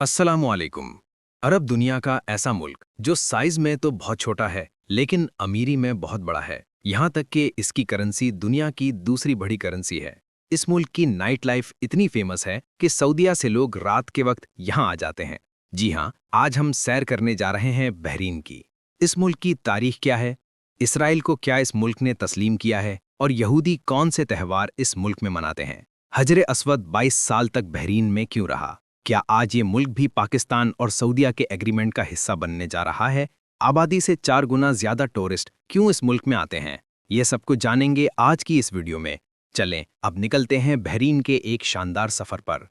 अस्सलामुअलैकुम। अरब दुनिया का ऐसा मुल्क जो साइज में तो बहुत छोटा है लेकिन अमीरी में बहुत बड़ा है। यहाँ तक कि इसकी करेंसी दुनिया की दूसरी बड़ी करेंसी है। इस मुल्क की नाइट लाइफ इतनी फेमस है कि सऊदीया से लोग रात के वक्त यहाँ आ जाते हैं। जी हाँ, आज हम सैर करने जा रहे हैं बहरीन की। इस मुल्क की तारीख क्या है, इसराइल को क्या इस मुल्क ने तस्लीम किया है और यहूदी कौन से त्यौहार इस मुल्क में मनाते हैं। हजर अस्वद 22 साल तक बहरीन में क्यों रहा, क्या आज ये मुल्क भी पाकिस्तान और सऊदीया के एग्रीमेंट का हिस्सा बनने जा रहा है, आबादी से 4 गुना ज्यादा टूरिस्ट क्यों इस मुल्क में आते हैं, ये सब कुछ जानेंगे आज की इस वीडियो में। चलें अब निकलते हैं बहरीन के एक शानदार सफर पर।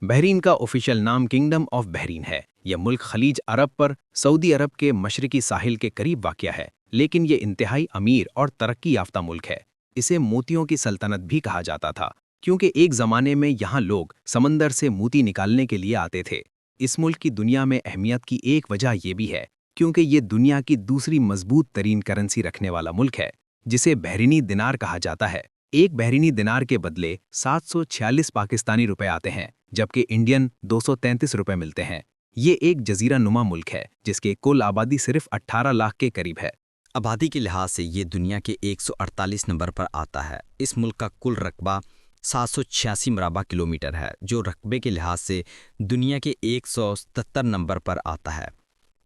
बहरीन का ऑफिशियल नाम किंगडम ऑफ बहरीन है। यह मुल्क खलीज अरब पर सऊदी अरब के मशरकी साहिल के करीब वाक़या है, लेकिन ये इंतहाई अमीर और तरक्की याफ्ता मुल्क है। इसे मोतियों की सल्तनत भी कहा जाता था, क्योंकि एक ज़माने में यहाँ लोग समंदर से मोती निकालने के लिए आते थे। इस मुल्क की दुनिया में अहमियत की एक वजह यह भी है क्योंकि ये दुनिया की दूसरी मजबूत तरीन करेंसी रखने वाला मुल्क है, जिसे बहरीनी दिनार कहा जाता है। एक बहरीनी दिनार के बदले 746 पाकिस्तानी रुपए आते हैं, जबकि इंडियन 233 रुपए मिलते हैं। ये एक जजीरा नुमा मुल्क है जिसके कुल आबादी सिर्फ 18 लाख के करीब है। आबादी के लिहाज से ये दुनिया के 148 नंबर पर आता है। इस मुल्क का कुल रकबा 786 मरबा किलोमीटर है, जो रकबे के लिहाज से दुनिया के 177 नंबर पर आता है।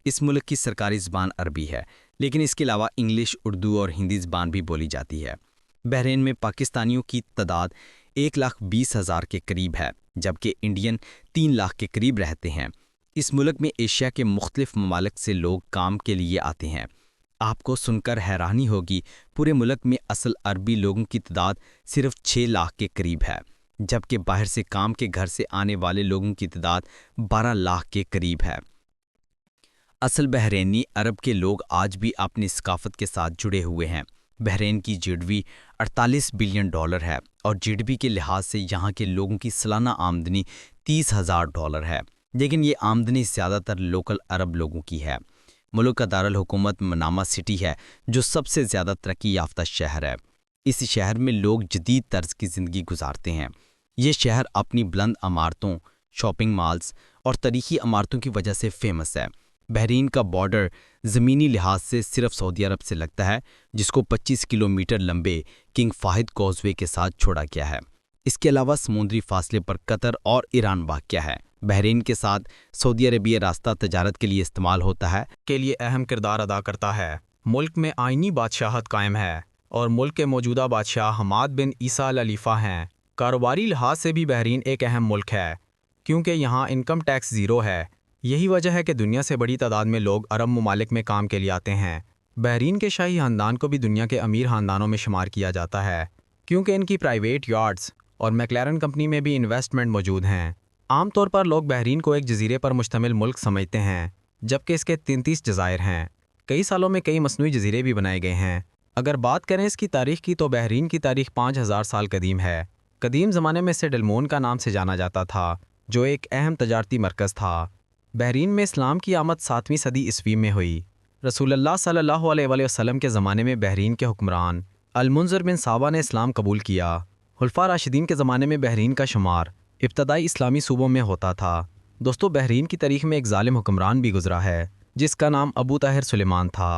इस मुल्क की सरकारी ज़बान अरबी है, लेकिन इसके अलावा इंग्लिश, उर्दू और हिंदी ज़बान भी बोली जाती है। बहरीन में पाकिस्तानियों की तादाद 1,20,000 के करीब है, जबकि इंडियन 3 लाख के करीब रहते हैं। इस मुल्क में एशिया के मुख्तलिफ ममालिक से लोग काम के लिए आते हैं। आपको सुनकर हैरानी होगी, पूरे मुल्क में असल अरबी लोगों की तादाद सिर्फ 6 लाख के करीब है, जबकि बाहर से काम के घर से आने वाले लोगों की तादाद 12 लाख के करीब है। असल बहरीनी अरब के लोग आज भी अपनी सकाफत के साथ जुड़े हुए हैं। बहरीन की जीडीपी 48 बिलियन डॉलर है और जीडीपी के लिहाज से यहाँ के लोगों की सालाना आमदनी 30,000 डॉलर है, लेकिन ये आमदनी ज़्यादातर लोकल अरब लोगों की है। मुल्क का दारुल हुकूमत मनामा सिटी है, जो सबसे ज़्यादा तरक्की याफ्ता शहर है। इस शहर में लोग जदीद तर्ज की ज़िंदगी गुजारते हैं। ये शहर अपनी बुलंद इमारतों, शॉपिंग मॉल्स और तारीखी इमारतों की वजह से फेमस है। बहरीन का बॉर्डर ज़मीनी लिहाज से सिर्फ सऊदी अरब से लगता है, जिसको 25 किलोमीटर लंबे किंग फाहिद कॉजवे के साथ छोड़ा गया है। इसके अलावा समुद्री फासले पर कतर और ईरान वाक़या है। बहरीन के साथ सऊदी अरबिया रास्ता तजारत के लिए इस्तेमाल होता है, के लिए अहम किरदार अदा करता है। मुल्क में आइनी बादशाहत कायम है और मुल्क के मौजूदा बादशाह हमाद बिन ईसा अल खलीफा हैं। कारोबारी लिहाज से भी बहरीन एक अहम मुल्क है, क्योंकि यहाँ इनकम टैक्स ज़ीरो है। यही वजह है कि दुनिया से बड़ी तादाद में लोग अरब ममालिक में काम के लिए आते हैं। बहरीन के शाही ख़ानदान को भी दुनिया के अमीर ख़ानदानों में शुमार किया जाता है, क्योंकि इनकी प्राइवेट यार्ड्स और मैकलैरन कंपनी में भी इन्वेस्टमेंट मौजूद हैं। आमतौर पर लोग बहरीन को एक जजीरे पर मुश्तमिल मुल्क समझते हैं, जबकि इसके 33 जज़ायर हैं। कई सालों में कई मसनूई जजीरे भी बनाए गए हैं। अगर बात करें इसकी तारीख की, तो बहरीन की तारीख 5000 साल कदीम है। कदीम ज़माने में इसे डेलमोन का नाम से जाना जाता था, जो एक अहम तजारती मरकज़ था। बहरीन में इस्लाम की आमद 7वीं सदी ईस्वी में हुई। रसूलुल्लाह सल्लल्लाहु अलैहि वसल्लम के ज़माने में बहरीन के हुक्मरान अल-मुंज़िर बिन साबा ने इस्लाम कबूल किया। खुलफा राशिदीन के ज़माने में बहरीन का शुमार इब्तदाई इस्लामी सूबों में होता था। दोस्तों, बहरीन की तारीख में एक ज़ालिम हुक्मरान भी गुजरा है, जिसका नाम अबू ताहिर सुलेमान था।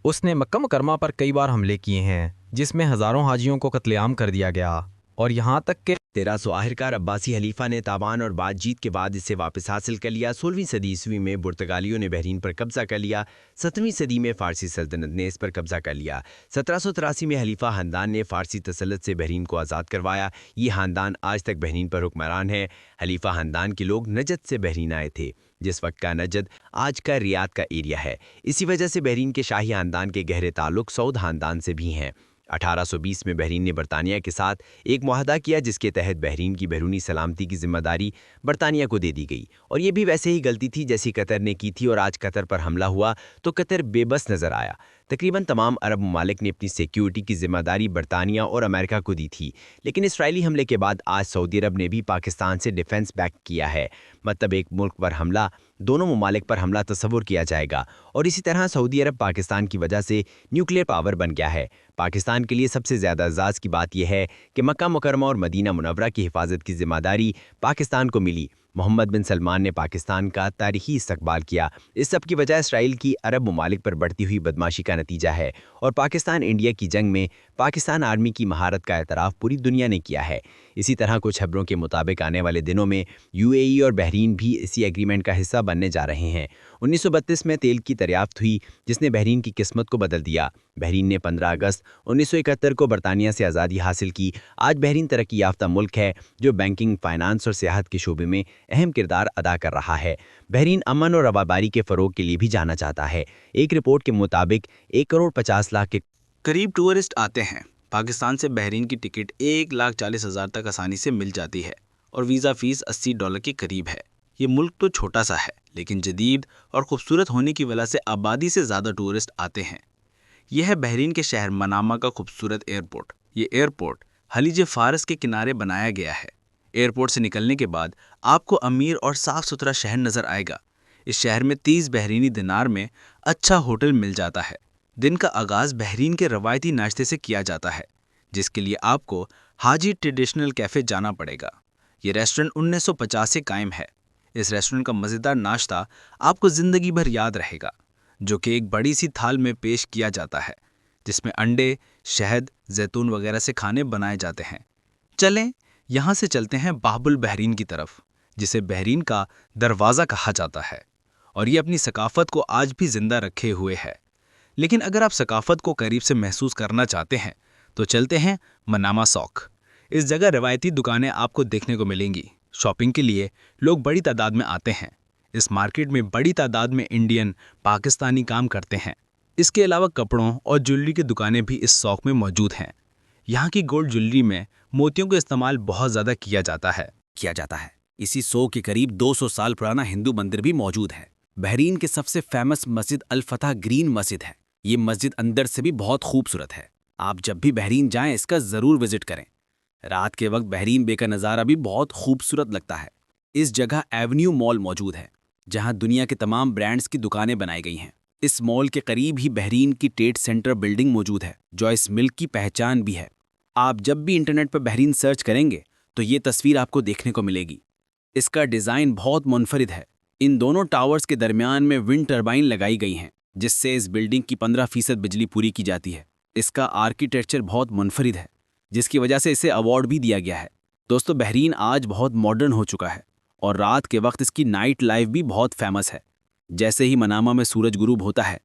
उसने मक्का मुकरमा पर कई बार हमले किए हैं, जिसमें हज़ारों हाजियों को कत्लेआम कर दिया गया, और यहाँ तक कि 1300 आखिरकार अब्बासी खलीफा ने तावान और बातचीत के बाद इसे वापस हासिल कर लिया। 16वीं सदी ईस्वी में पुर्तगालियों ने बहरीन पर कब्जा कर लिया। 7वीं सदी में फ़ारसी सल्तनत ने इस पर कब्जा कर लिया। 1783 में खलीफा ख़ानदान ने फ़ारसी तसल्लुत से बहरीन को आज़ाद करवाया। ये ख़ानदान आज तक बहरीन पर हुक्मरान है। खलीफा ख़ानदान के लोग नजद से बहरीन आए थे, जिस वक्त का नजद आज का रियाद का एरिया है। इसी वजह से बहरीन के शाही ख़ानदान के गहरे ताल्लुक सऊद ख़ानदान से भी हैं। 1820 में बहरीन ने बरतानिया के साथ एक मुआहदा किया, जिसके तहत बहरीन की बैरूनी सलामती की जिम्मेदारी बरतानिया को दे दी गई। और ये भी वैसे ही गलती थी जैसी कतर ने की थी, और आज कतर पर हमला हुआ तो कतर बेबस नज़र आया। तकरीबन तमाम अरब ममालिक ने अपनी सिक्योरिटी की जिम्मेदारी बरतानिया और अमेरिका को दी थी, लेकिन इसराइली हमले के बाद आज सऊदी अरब ने भी पाकिस्तान से डिफेंस बैक किया है। मतलब एक मुल्क पर हमला, दोनों ममालिक पर हमला तस्वुर किया जाएगा। और इसी तरह सऊदी अरब पाकिस्तान की वजह से न्यूक्लियर पावर बन गया है। पाकिस्तान के लिए सबसे ज़्यादा एजाज़ की बात यह है कि मक्का मुकरमा और मदीना मुनव्वरा की हिफाजत की जिम्मेदारी पाकिस्तान को मिली। محمد بن سلمان نے پاکستان کا تاریخی استقبال کیا۔ اس سب کی وجہ اسرائیل کی عرب ممالک پر بڑھتی ہوئی بدماشی کا نتیجہ ہے، اور پاکستان انڈیا کی جنگ میں پاکستان آرمی کی مہارت کا اعتراف پوری دنیا نے کیا ہے۔ اسی طرح کچھ خبروں کے مطابق آنے والے دنوں میں UAE اور بحرین بھی اسی ایگریمنٹ کا حصہ بننے جا رہے ہیں۔ 1932 میں تیل کی دریافت ہوئی جس نے بحرین کی قسمت کو بدل دیا۔ بحرین نے 15 اگست 1971 کو برطانیہ سے آزادی حاصل کی۔ آج بحرین ترقی یافتہ ملک ہے جو بینکنگ، فائنانس اور سیاحت کے شعبے میں اہم کردار ادا کر رہا ہے۔ بحرین امن اور رواداری کے فروغ کے لیے بھی جانا چاہتا ہے۔ ایک رپورٹ کے مطابق 1,50,00,000 کے قریب ٹورسٹ آتے ہیں۔ پاکستان سے بحرین کی ٹکٹ 1,40,000 تک آسانی سے مل جاتی ہے اور ویزا فیس $80 کے قریب ہے۔ یہ ملک تو چھوٹا سا ہے لیکن جدید اور خوبصورت ہونے کی وجہ سے آبادی سے زیادہ ٹورسٹ آتے ہیں۔ یہ ہے بحرین کے شہر منامہ کا خوبصورت ایئرپورٹ۔ یہ ایئرپورٹ خلیج فارس کے کنارے بنایا گیا ہے۔ ایئرپورٹ سے نکلنے کے بعد آپ کو امیر اور صاف ستھرا شہر نظر آئے گا۔ اس شہر میں 30 بحرینی دینار میں اچھا ہوٹل مل جاتا ہے۔ دن کا آغاز بحرین کے روایتی ناشتے سے کیا جاتا ہے جس کے لیے آپ کو حاجی ٹریڈیشنل کیفے جانا پڑے گا۔ یہ ریسٹورنٹ 1950 سے قائم ہے۔ اس ریسٹورنٹ کا مزیدار ناشتہ آپ کو زندگی بھر یاد رہے گا، جو کہ ایک بڑی سی تھال میں پیش کیا جاتا ہے جس میں انڈے، شہد، زیتون وغیرہ سے کھانے بنائے جاتے ہیں۔ چلیں یہاں سے چلتے ہیں باب البحرین کی طرف، جسے بحرین کا دروازہ کہا جاتا ہے، اور یہ اپنی ثقافت کو آج بھی زندہ رکھے ہوئے ہے۔ لیکن اگر آپ ثقافت کو قریب سے محسوس کرنا چاہتے ہیں تو چلتے ہیں منامہ سوق۔ اس جگہ روایتی دکانیں آپ کو دیکھنے کو ملیں گی۔ شاپنگ کے لیے لوگ بڑی تعداد میں آتے ہیں۔ اس مارکیٹ میں بڑی تعداد میں انڈین، پاکستانی کام کرتے ہیں۔ اس کے علاوہ کپڑوں اور جویلری کی دکانیں بھی اس سوق میں موجود ہیں۔ یہاں کی گولڈ جویلری میں موتیوں کا استعمال بہت زیادہ کیا جاتا ہے۔ اسی سوق کے قریب 200 سال پرانا ہندو مندر بھی موجود ہے۔ بحرین کے سب سے فیمس مسجد الفتح گرین مسجد ہے۔ یہ مسجد اندر سے بھی بہت خوبصورت ہے۔ آپ جب بھی بحرین جائیں اس کا ضرور وزٹ کریں۔ رات کے وقت بحرین بے کا نظارہ بھی بہت خوبصورت لگتا ہے۔ اس جگہ ایونیو مال موجود ہے جہاں دنیا کے تمام برانڈز کی دکانیں بنائی گئی ہیں۔ اس مال کے قریب ہی بحرین کی ٹریڈ سینٹر بلڈنگ موجود ہے جو اس ملک کی پہچان بھی ہے۔ آپ جب بھی انٹرنیٹ پر بحرین سرچ کریں گے تو یہ تصویر آپ کو دیکھنے کو ملے گی۔ اس کا ڈیزائن بہت منفرد ہے۔ ان دونوں ٹاورز کے درمیان میں ونڈ ٹربائن لگائی گئی ہیں جس سے اس بلڈنگ کی 15% بجلی پوری کی جاتی ہے۔ اس کا آرکیٹیکچر بہت منفرد ہے جس کی وجہ سے اسے ایوارڈ بھی دیا گیا ہے۔ دوستو، بحرین آج بہت ماڈرن ہو چکا ہے اور رات کے وقت اس کی نائٹ لائف بھی بہت فیمس ہے۔ جیسے ہی منامہ میں سورج غروب ہوتا ہے،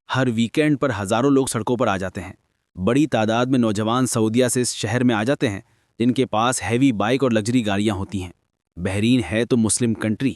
ہر ویکینڈ پر ہزاروں لوگ سڑکوں پر آ جاتے ہیں۔ بڑی تعداد میں نوجوان سعودیہ سے اس شہر میں آ جاتے ہیں جن کے پاس ہیوی بائک اور لگژری گاڑیاں ہوتی ہیں۔ بحرین ہے تو مسلم کنٹری،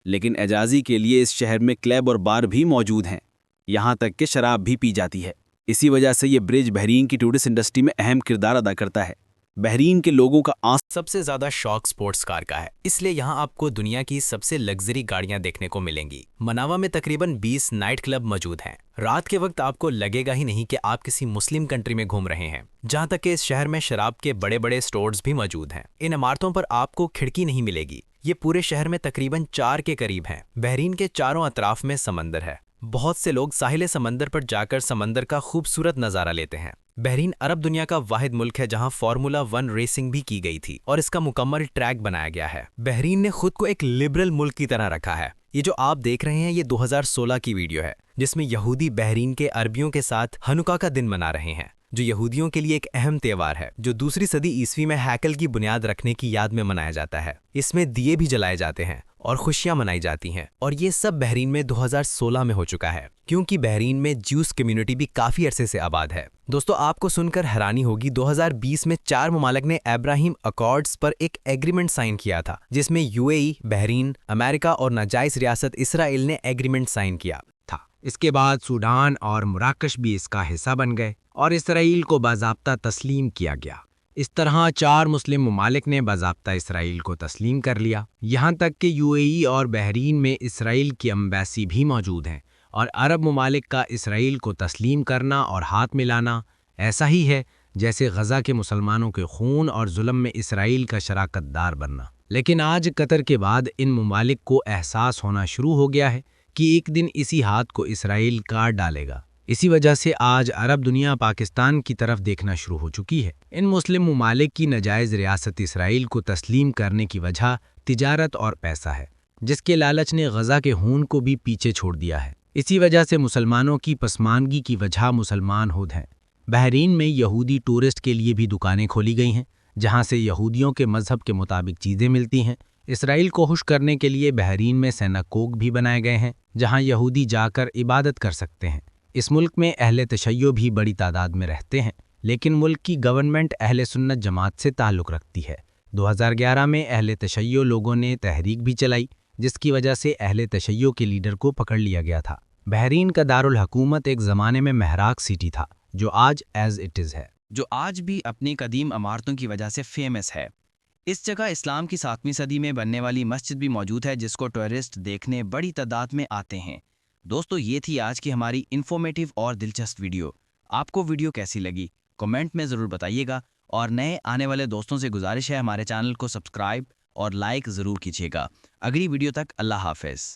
لیکن اعزازی کے لیے اس شہر میں کلب اور بار بھی موجود ہیں، یہاں تک کہ شراب بھی پی جاتی ہے۔ اسی وجہ سے یہ برج بحرین کی ٹورسٹ انڈسٹری میں اہم کردار ادا کرتا ہے۔ بحرین کے لوگوں کا سب سے زیادہ شوق سپورٹس کار کا ہے، اس لیے یہاں آپ کو دنیا کی سب سے لگژری گاڑیاں دیکھنے کو ملیں گی۔ منامہ میں تقریباً 20 نائٹ کلب موجود ہیں۔ رات کے وقت آپ کو لگے گا ہی نہیں کہ آپ کسی مسلم کنٹری میں گھوم رہے ہیں۔ جہاں تک کہ اس شہر میں شراب کے بڑے بڑے سٹورز بھی موجود ہیں۔ ان عمارتوں پر آپ کو کھڑکی نہیں ملے گی۔ یہ پورے شہر میں تقریباً 4 کے قریب ہیں۔ بحرین کے چاروں اطراف میں سمندر ہے۔ بہت سے لوگ ساحل سمندر پر جا کر سمندر کا خوبصورت نظارہ لیتے ہیں۔ بحرین عرب دنیا کا واحد ملک ہے جہاں فارمولا 1 ریسنگ بھی کی گئی تھی اور اس کا مکمل ٹریک بنایا گیا ہے۔ بحرین نے خود کو ایک لبرل ملک کی طرح رکھا ہے۔ یہ جو آپ دیکھ رہے ہیں یہ 2016 کی ویڈیو ہے جس میں یہودی بحرین کے عربیوں کے ساتھ ہنوکا کا دن منا رہے ہیں، جو یہودیوں کے لیے ایک اہم تہوار ہے جو 2 صدی عیسوی میں ہیکل کی بنیاد رکھنے کی یاد میں منایا جاتا ہے۔ اس میں دیے بھی جلائے جاتے ہیں اور خوشیاں منائی جاتی ہیں، اور یہ سب بحرین میں 2016 میں ہو چکا ہے کیونکہ بحرین میں جیوس کمیونٹی بھی کافی عرصے سے آباد ہے۔ دوستو، آپ کو سن کر حیرانی ہوگی، 2020 میں 4 ممالک نے ابراہیم اکارڈز پر ایک ایگریمنٹ سائن کیا تھا جس میں UAE، بحرین، امریکہ اور ناجائز ریاست اسرائیل نے ایگریمنٹ سائن کیا تھا۔ اس کے بعد سوڈان اور مراکش بھی اس کا حصہ بن گئے اور اسرائیل کو باضابطہ تسلیم کیا گیا۔ اس طرح 4 مسلم ممالک نے باضابطہ اسرائیل کو تسلیم کر لیا، یہاں تک کہ UAE اور بحرین میں اسرائیل کی ایمبیسی بھی موجود ہیں، اور عرب ممالک کا اسرائیل کو تسلیم کرنا اور ہاتھ ملانا ایسا ہی ہے جیسے غزہ کے مسلمانوں کے خون اور ظلم میں اسرائیل کا شراکت دار بننا۔ لیکن آج قطر کے بعد ان ممالک کو احساس ہونا شروع ہو گیا ہے کہ ایک دن اسی ہاتھ کو اسرائیل کاٹ ڈالے گا۔ इसी वजह से आज अरब दुनिया पाकिस्तान की तरफ देखना शुरू हो चुकी है। इन मुस्लिम ममालिक की नाजायज़ रियासत इसराइल को तस्लीम करने की वजह तिजारत और पैसा है, जिसके लालच ने गज़ा के खून को भी पीछे छोड़ दिया है। इसी वजह से मुसलमानों की पसमानगी की वजह मुसलमान खुद हैं। बहरीन में यहूदी टूरिस्ट के लिए भी दुकानें खोली गई हैं, जहां से यहूदियों के मजहब के मुताबिक चीज़ें मिलती हैं। इसराइल को खुश करने के लिए बहरीन में सिनागोग भी बनाए गए हैं, जहां यहूदी जाकर इबादत कर सकते हैं। इस मुल्क में अहले तशय्यो भी बड़ी तादाद में रहते हैं, लेकिन मुल्क की गवर्नमेंट अहले सुन्नत जमात से ताल्लुक़ रखती है। 2011 में अहले तशय्यो लोगों ने तहरीक भी चलाई, जिसकी वजह से अहले तशय्यो के लीडर को पकड़ लिया गया था। बहरीन का दारुल हुकूमत एक ज़माने में महराक सिटी था, जो आज एज इट इज़ है, जो आज भी अपनी कदीम इमारतों की वजह से फेमस है। इस जगह इस्लाम की 7वीं सदी में बनने वाली मस्जिद भी मौजूद है, जिसको टूरिस्ट देखने बड़ी तादाद में आते हैं। दोस्तों, ये थी आज की हमारी इन्फॉर्मेटिव और दिलचस्प वीडियो। आपको वीडियो कैसी लगी कमेंट में ज़रूर बताइएगा, और नए आने वाले दोस्तों से गुजारिश है हमारे चैनल को सब्सक्राइब और लाइक ज़रूर कीजिएगा। अगली वीडियो तक अल्लाह हाफ़िज़।